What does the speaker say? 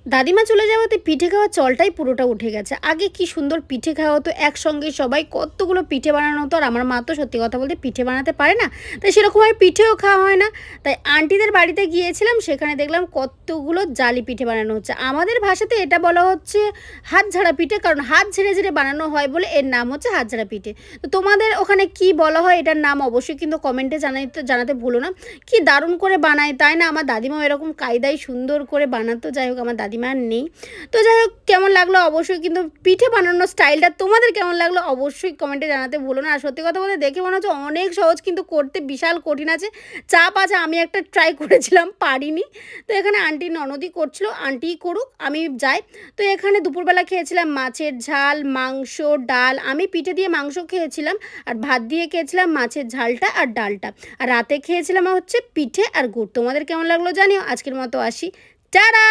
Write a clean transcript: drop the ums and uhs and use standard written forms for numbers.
দাদিমা চলে যাওয়াতে পিঠে খাওয়ার চলটাই পুরোটা উঠে গেছে। আগে কি সুন্দর পিঠে খাওয়া হতো, একসঙ্গে সবাই কতগুলো পিঠে বানানো হতো। আর আমার মা তো সত্যি কথা বলতে পিঠে বানাতে পারে না, তাই সেরকমভাবে পিঠেও খাওয়া হয় না। তাই আন্টিদের বাড়িতে গিয়েছিলাম, সেখানে দেখলাম কতগুলো জালি পিঠে বানানো হচ্ছে। আমাদের ভাষাতে এটা বলা হচ্ছে হাত ঝাড়া পিঠে, কারণ হাত ঝেড়ে ঝেড়ে বানানো হয় বলে এর নাম হচ্ছে হাত ঝাড়া পিঠে। তো তোমাদের ওখানে কি বলা হয় এটার নাম অবশ্যই কিন্তু কমেন্টে জানাতে ভুলো না। কি দারুণ করে বানায় তাই না? আমার দাদিমাও এরকম কায়দায় সুন্দর করে বানাতো। যাই হোক, আমার দাদিমা আর নেই। তো যাই হোক, কেমন লাগলো অবশ্যই কিন্তু পিঠে বানানোর স্টাইলটা তোমাদের কেমন লাগলো অবশ্যই কমেন্টে জানাতে ভুলো না। আর সত্যি কথা বলতে দেখে মনে হচ্ছে অনেক সহজ, কিন্তু করতে বিশাল কঠিন আছে, চাপ আছে। আমি একটা ট্রাই করেছিলাম, পারিনি। তো এখানে আন্টি ননদই করছিল, আন্টিই করুক, আমি যাই। তো এখানে দুপুরবেলা খেয়েছিলাম মাছের ঝাল, মাংস, ডাল। আমি পিঠে দিয়ে মাংস খেয়েছিলাম, আর ভাত দিয়ে খেয়েছিলাম মাছের ঝালটা আর ডালটা। আর রাতে খেয়েছিলাম হচ্ছে পিঠে আর গুড়। তোমাদের কেমন লাগলো জানিও। আজকের মতো আসি, টাটা।